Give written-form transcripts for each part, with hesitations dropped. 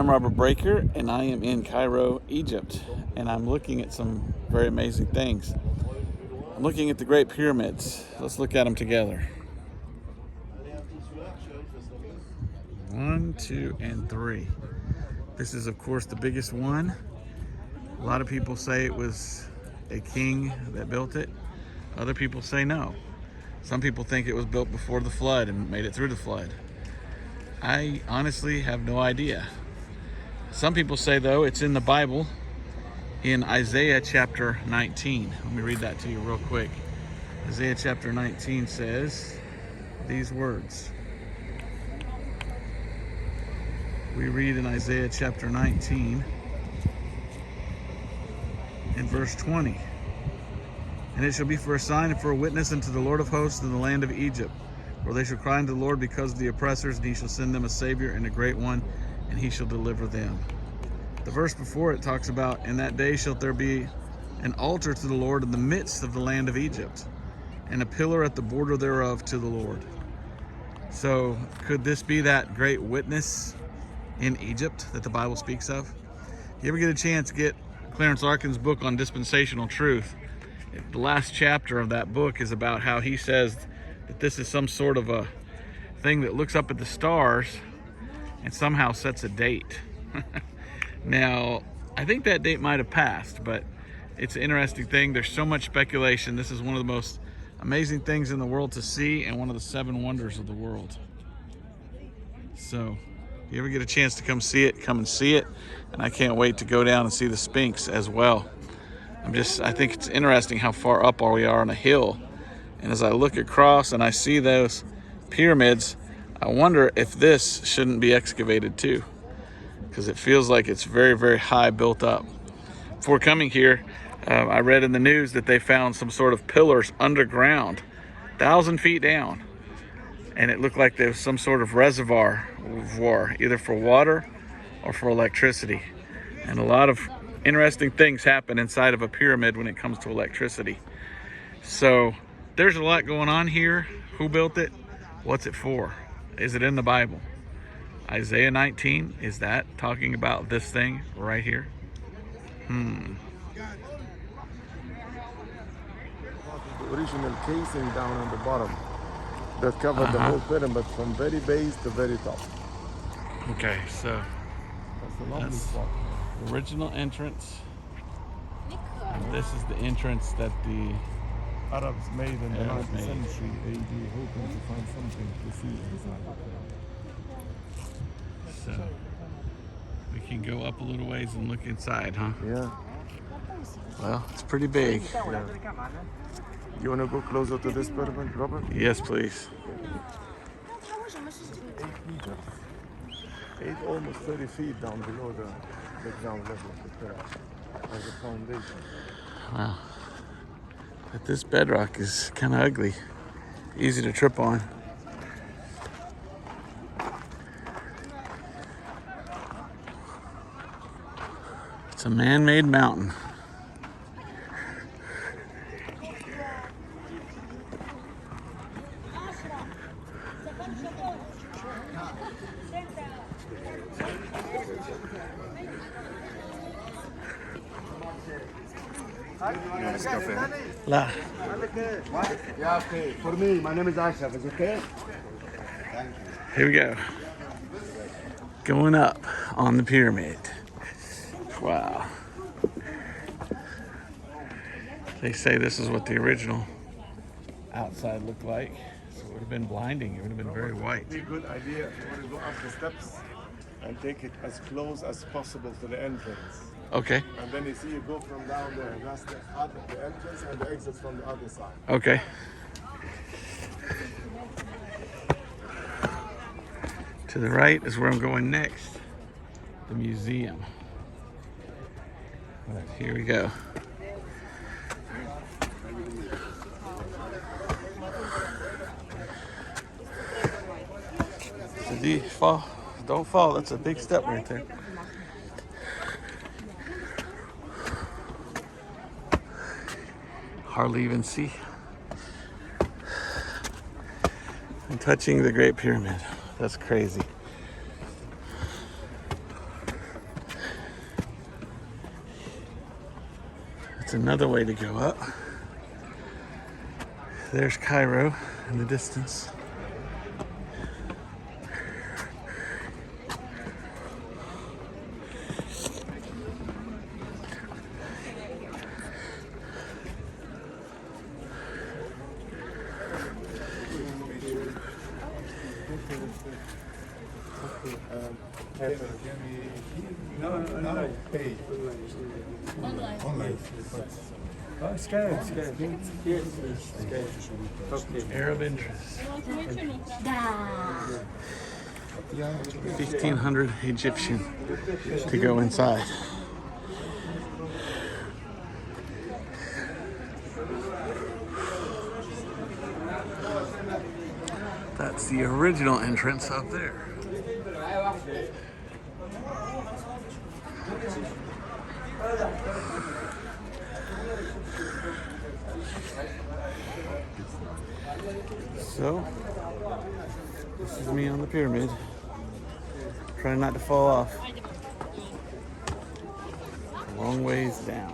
I'm Robert Breaker, and I am in Cairo, Egypt, and I'm looking at some very amazing things. I'm looking at the Great Pyramids. Let's look at them together. 1, 2, and 3. This is, of course, the biggest one. A lot of people say it was a king that built it. Other people say no. Some people think it was built before the flood and made it through the flood. I honestly have no idea. Some people say, though, it's in the Bible in Isaiah chapter 19. Let me read that to you real quick. Isaiah chapter 19 says these words. We read in Isaiah chapter 19 in verse 20. And it shall be for a sign and for a witness unto the Lord of hosts in the land of Egypt, where they shall cry unto the Lord because of the oppressors, and he shall send them a Savior and a great one, and he shall deliver them. The verse before it talks about, in that day shall there be an altar to the Lord in the midst of the land of Egypt, and a pillar at the border thereof to the Lord. So could this be that great witness in Egypt that the Bible speaks of? You ever get a chance, get Clarence Larkin's book on dispensational truth. The last chapter of that book is about how he says that this is some sort of a thing that looks up at the stars and somehow sets a date. Now, I think that date might have passed, but it's an interesting thing. There's so much speculation. This is one of the most amazing things in the world to see, and one of the 7 wonders of the world. So, if you ever get a chance to come see it, come and see it. And I can't wait to go down and see the Sphinx as well. I think it's interesting how far up we are on a hill. And as I look across and I see those pyramids, I wonder if this shouldn't be excavated too, because it feels like it's very, very high built up. Before coming here, I read in the news that they found some sort of pillars underground, 1,000 feet down. And it looked like there was some sort of reservoir, either for water or for electricity. And a lot of interesting things happen inside of a pyramid when it comes to electricity. So there's a lot going on here. Who built it? What's it for? Is it in the Bible? Isaiah 19, is that talking about this thing right here? The original casing down on the bottom that covered the whole pyramid from very base to very top. Okay, so That's a lovely spot. the original entrance. And this is the entrance that the Arabs made in the Arabs 9th made. century AD, hoping to find something to see inside. So we can go up a little ways and look inside, huh? Yeah. Well, it's pretty big. Yeah. You want to go closer to this pyramid, Robert? Yes, please. 8 meters. 8, almost 30 feet down below the ground level of the pyramid as a foundation. Wow. But this bedrock is kind of ugly. Easy to trip on. It's a man-made mountain. La. Yeah, okay. For me, my name is Ashraf. Is it okay? Here we go. Going up on the pyramid. Wow. They say this is what the original outside looked like. So it would have been blinding. It would have been very white. It'd be a good idea if you want to go up the steps and take it as close as possible to the entrance. Okay. And then you see you go from down there. That's the entrance and the exit from the other side. Okay. To the right is where I'm going next. The museum. All right, here we go. So don't fall. That's a big step right there. Hardly even see. I'm touching the Great Pyramid. That's crazy. It's another way to go up. There's Cairo in the distance. No, pay. Online. Oh, scan. Okay. Arab interest. 1,500 Egyptian to go inside. That's the original entrance up there. So, this is me on the pyramid. Trying not to fall off. A long ways down.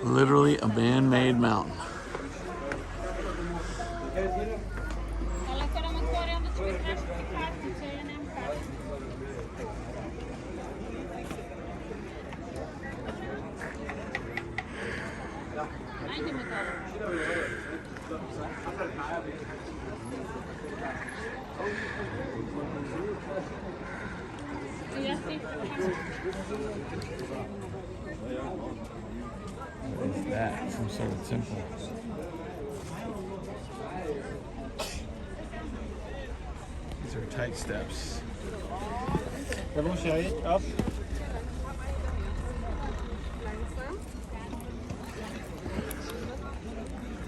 Literally a man-made mountain. What is that? Some sort of temple. These are tight steps. Everyone show it up.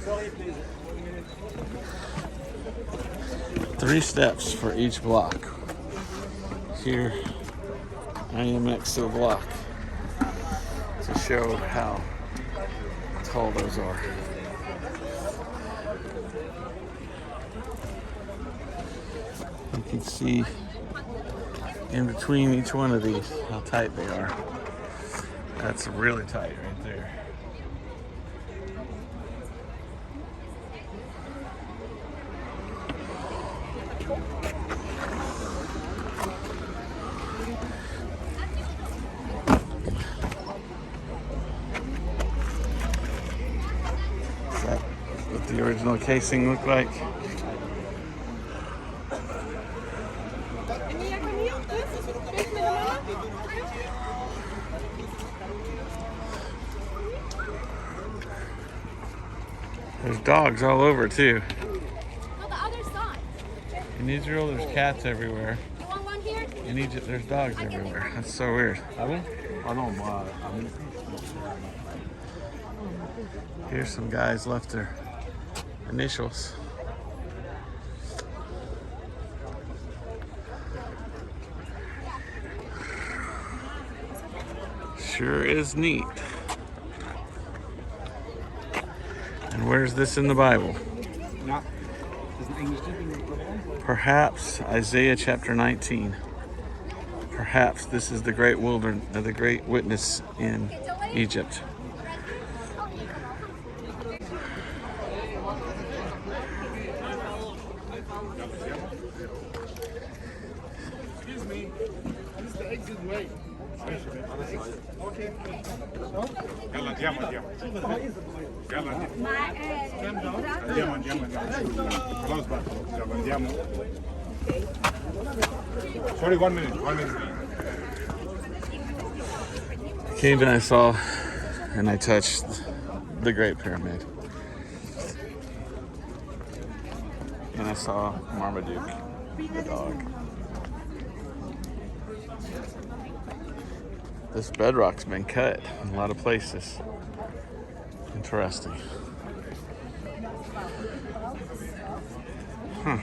Sorry, please. 3 steps for each block. Here, I am next to a block to show how tall those are. You can see in between each one of these how tight they are. That's really tight right there. Is that what the original casing looked like? There's dogs all over too. No, the other side. In Israel, there's cats everywhere. You want one here? In Egypt, there's dogs everywhere. That's so weird. Here's some guys left their initials. Sure is neat. And where's this in the Bible? Perhaps Isaiah chapter 19. Perhaps this is the great wilderness, the great witness in Egypt. Excuse me. This is the exit way. Okay. يلا andiamo. يلا andiamo. خلاص بقى يلا andiamo. Sorry, 1 minute. Came and I saw and I touched the Great Pyramid. And I saw Marmaduke, the dog. This bedrock's been cut in a lot of places. Interesting. Huh.